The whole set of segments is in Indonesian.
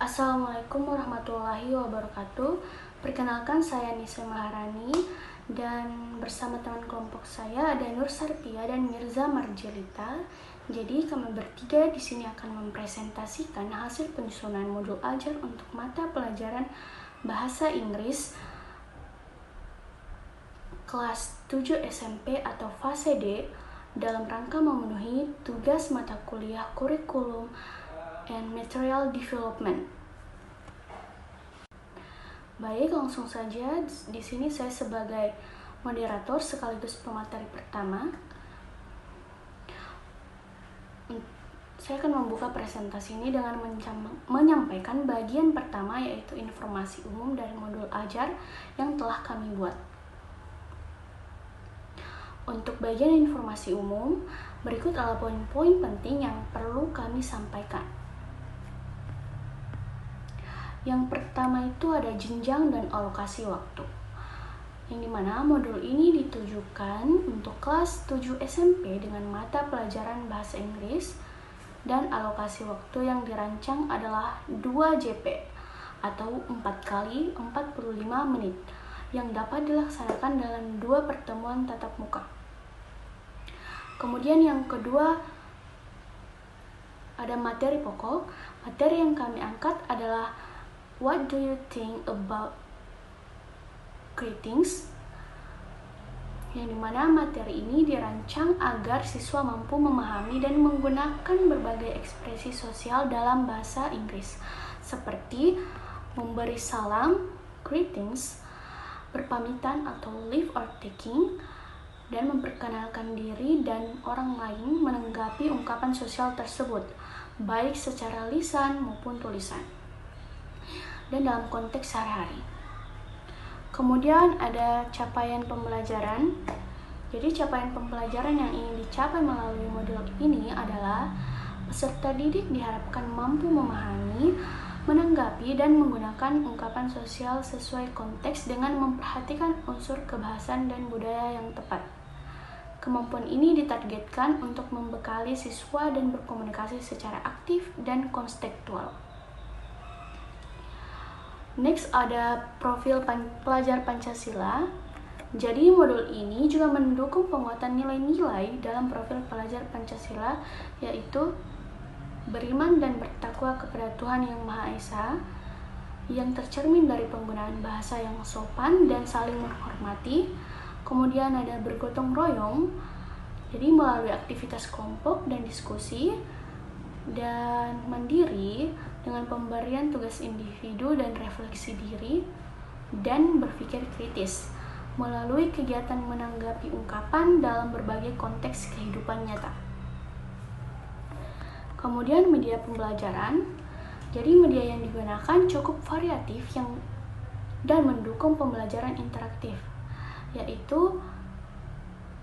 Assalamualaikum warahmatullahi wabarakatuh. Perkenalkan, saya Nisa Maharani dan bersama teman kelompok saya ada Nur Sarpia dan Mirza Marjelita. Jadi kami bertiga di sini akan mempresentasikan hasil penyusunan modul ajar untuk mata pelajaran Bahasa Inggris kelas 7 SMP atau fase D dalam rangka memenuhi tugas mata kuliah kurikulum and material development. Baik, langsung saja. Di sini saya sebagai moderator sekaligus pemateri pertama. Saya akan membuka presentasi ini dengan menyampaikan bagian pertama, yaitu informasi umum dari modul ajar yang telah kami buat. Untuk bagian informasi umum, berikut adalah poin-poin penting yang perlu kami sampaikan. Yang pertama itu ada jenjang dan alokasi waktu, yang dimana modul ini ditujukan untuk kelas 7 SMP dengan mata pelajaran Bahasa Inggris, dan alokasi waktu yang dirancang adalah 2 JP atau 4 kali 45 menit yang dapat dilaksanakan dalam 2 pertemuan tatap muka. Kemudian yang kedua ada materi pokok. Materi yang kami angkat adalah What do you think about greetings? Yang dimana materi ini dirancang agar siswa mampu memahami dan menggunakan berbagai ekspresi sosial dalam bahasa Inggris, seperti memberi salam, greetings, berpamitan atau leave or taking, dan memperkenalkan diri dan orang lain menanggapi ungkapan sosial tersebut, baik secara lisan maupun tulisan, dan dalam konteks sehari-hari. Kemudian ada capaian pembelajaran. Jadi capaian pembelajaran yang ingin dicapai melalui modul ini adalah peserta didik diharapkan mampu memahami, menanggapi, dan menggunakan ungkapan sosial sesuai konteks dengan memperhatikan unsur kebahasaan dan budaya yang tepat. Kemampuan ini ditargetkan untuk membekali siswa dan berkomunikasi secara aktif dan konstekstual. Next ada profil pelajar Pancasila. Jadi modul ini juga mendukung penguatan nilai-nilai dalam profil pelajar Pancasila, yaitu beriman dan bertakwa kepada Tuhan Yang Maha Esa, yang tercermin dari penggunaan bahasa yang sopan dan saling menghormati. Kemudian ada bergotong royong, jadi melalui aktivitas kelompok dan diskusi, dan mandiri dengan pemberian tugas individu dan refleksi diri, dan berpikir kritis melalui kegiatan menanggapi ungkapan dalam berbagai konteks kehidupan nyata. Kemudian media pembelajaran. Jadi media yang digunakan cukup variatif dan mendukung pembelajaran interaktif, yaitu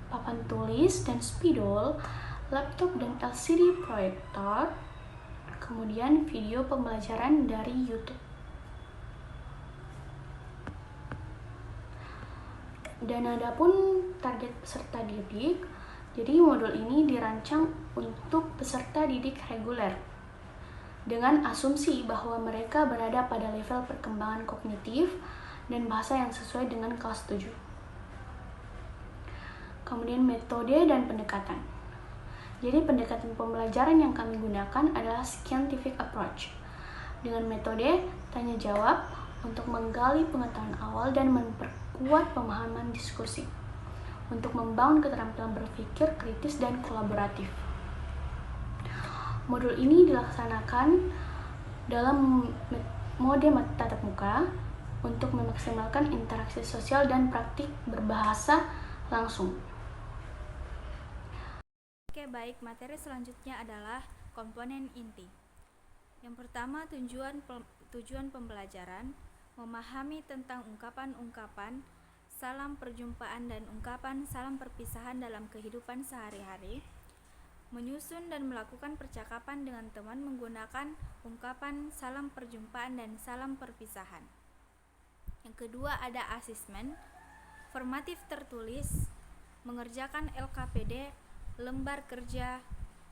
papan tulis dan spidol, laptop dan LCD proyektor, kemudian video pembelajaran dari YouTube. Dan adapun target peserta didik, jadi modul ini dirancang untuk peserta didik reguler dengan asumsi bahwa mereka berada pada level perkembangan kognitif dan bahasa yang sesuai dengan kelas 7. Kemudian metode dan pendekatan. Jadi pendekatan pembelajaran yang kami gunakan adalah scientific approach dengan metode tanya jawab untuk menggali pengetahuan awal dan memperkuat pemahaman diskusi untuk membangun keterampilan berpikir kritis dan kolaboratif. Modul ini dilaksanakan dalam mode tatap muka untuk memaksimalkan interaksi sosial dan praktik berbahasa langsung. Oke, baik. Materi selanjutnya adalah komponen inti. Yang pertama, tujuan pembelajaran, memahami tentang ungkapan-ungkapan, salam perjumpaan dan ungkapan salam perpisahan dalam kehidupan sehari-hari, menyusun dan melakukan percakapan dengan teman menggunakan ungkapan salam perjumpaan dan salam perpisahan. Yang kedua ada asesmen, formatif tertulis, mengerjakan LKPD, lembar kerja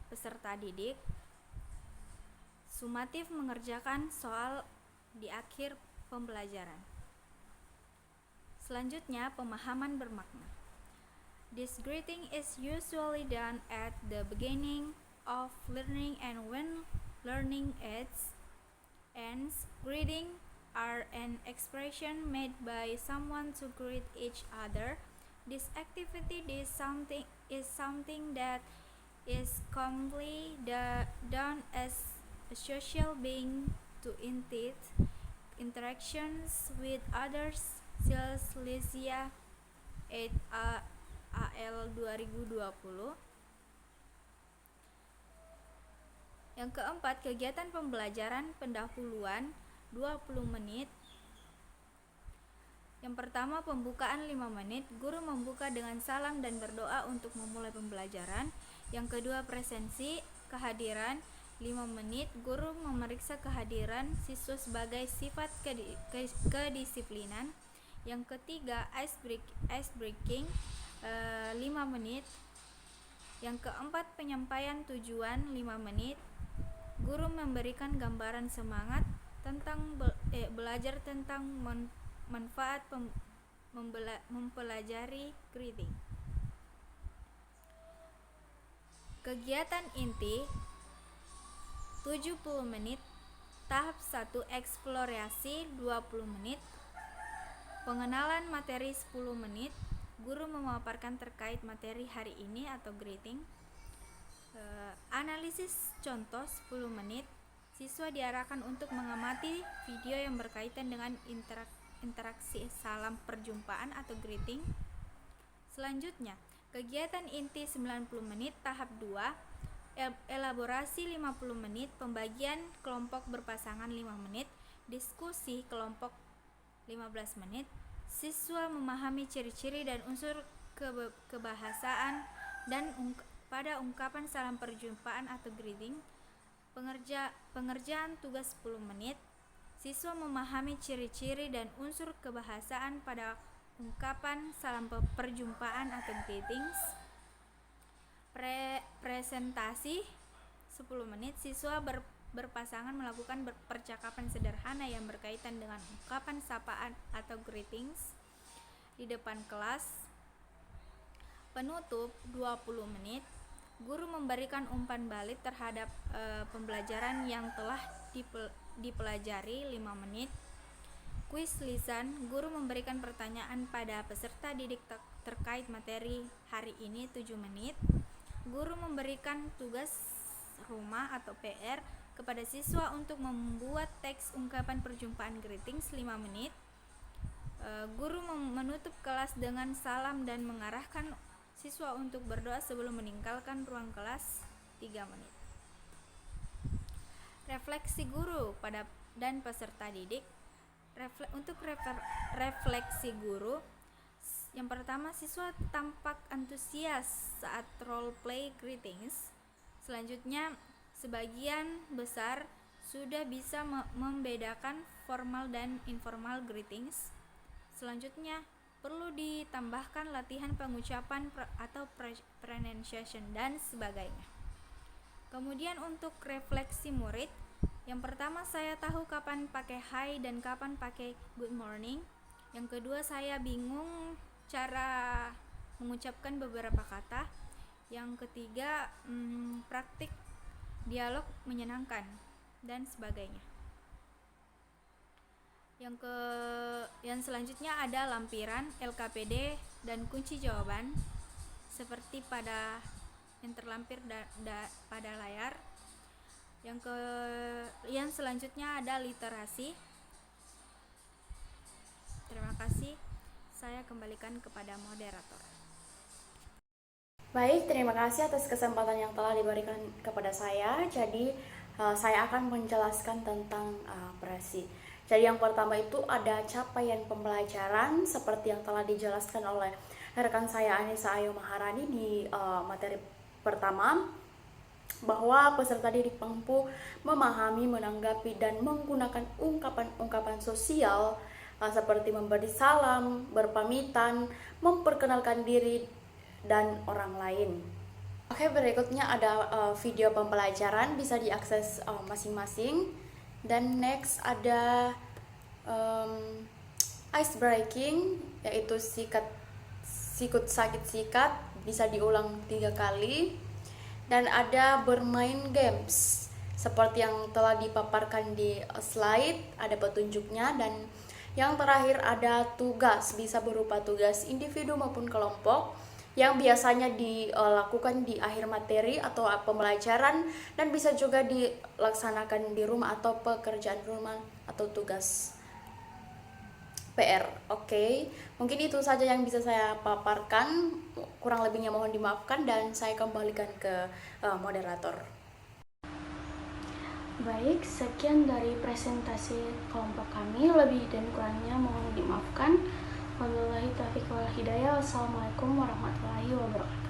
peserta didik, sumatif mengerjakan soal di akhir pembelajaran. Selanjutnya, pemahaman bermakna. This greeting is usually done at the beginning of learning, and when learning ends, greeting are an expression made by someone to greet each other. This activity is something that is commonly done as a social being to interactions with others. Silesilia 8 AL 2020. Yang keempat, kegiatan pembelajaran pendahuluan 20 menit. Yang pertama, pembukaan 5 menit. Guru membuka dengan salam dan berdoa untuk memulai pembelajaran. Yang kedua, presensi kehadiran 5 menit. Guru memeriksa kehadiran siswa sebagai sifat kedisiplinan. Yang ketiga, ice breaking 5 menit. Yang keempat, penyampaian tujuan 5 menit. Guru memberikan gambaran semangat tentang belajar tentang manfaat mempelajari greeting. Kegiatan inti 70 menit. Tahap 1, eksplorasi 20 menit. Pengenalan materi 10 menit. Guru memaparkan terkait materi hari ini atau greeting. Analisis contoh 10 menit. Siswa diarahkan untuk mengamati video yang berkaitan dengan interaksi salam perjumpaan atau greeting. Selanjutnya, kegiatan inti 90 menit. Tahap 2, elaborasi 50 menit. Pembagian kelompok berpasangan 5 menit. Diskusi kelompok 15 menit. Siswa memahami ciri-ciri dan unsur kebahasaan dan pada ungkapan salam perjumpaan atau greeting. Pengerjaan tugas 10 menit. Siswa memahami ciri-ciri dan unsur kebahasaan pada ungkapan salam perjumpaan atau greetings. Presentasi 10 menit. Siswa berpasangan melakukan percakapan sederhana yang berkaitan dengan ungkapan sapaan atau greetings di depan kelas. Penutup 20 menit. Guru memberikan umpan balik terhadap pembelajaran yang telah dipelajari 5 menit. Kuis lisan. Guru memberikan pertanyaan pada peserta didik terkait materi hari ini 7 menit. Guru memberikan tugas rumah atau PR kepada siswa untuk membuat teks ungkapan perjumpaan greetings 5 menit. Guru menutup kelas dengan salam dan mengarahkan siswa untuk berdoa sebelum meninggalkan ruang kelas 3 menit. Refleksi guru dan peserta didik. Untuk refleksi guru, yang pertama, siswa tampak antusias saat role play greetings. Selanjutnya, sebagian besar sudah bisa membedakan formal dan informal greetings. Selanjutnya, perlu ditambahkan latihan pengucapan atau pronunciation dan sebagainya. Kemudian untuk refleksi murid, yang pertama, saya tahu kapan pakai hi dan kapan pakai good morning. Yang kedua, saya bingung cara mengucapkan beberapa kata. Yang ketiga, praktik dialog menyenangkan dan sebagainya. Yang selanjutnya ada lampiran, LKPD, dan kunci jawaban seperti yang terlampir pada layar. Yang selanjutnya ada literasi. Terima kasih. Saya kembalikan kepada moderator. Baik, terima kasih atas kesempatan yang telah diberikan kepada saya. Jadi, saya akan menjelaskan tentang presi. Jadi yang pertama itu ada capaian pembelajaran seperti yang telah dijelaskan oleh rekan saya Anissa Ayu Maharani di materi pertama, bahwa peserta didik mampu memahami, menanggapi, dan menggunakan ungkapan-ungkapan sosial seperti memberi salam, berpamitan, memperkenalkan diri dan orang lain. Oke, berikutnya ada video pembelajaran, bisa diakses masing-masing. Dan next ada ice breaking, yaitu sikut sakit sikat, bisa diulang 3 kali. Dan ada bermain games, seperti yang telah dipaparkan di slide, ada petunjuknya. Dan yang terakhir ada tugas, bisa berupa tugas individu maupun kelompok, yang biasanya dilakukan di akhir materi atau pembelajaran, dan bisa juga dilaksanakan di rumah atau pekerjaan rumah atau tugas PR. Oke, mungkin itu saja yang bisa saya paparkan, kurang lebihnya mohon dimaafkan, dan saya kembalikan ke moderator. Baik, sekian dari presentasi kelompok kami, lebih dan kurangnya mohon dimaafkan. Wabillahi taufiq wal hidayah. Wassalamualaikum warahmatullahi wabarakatuh.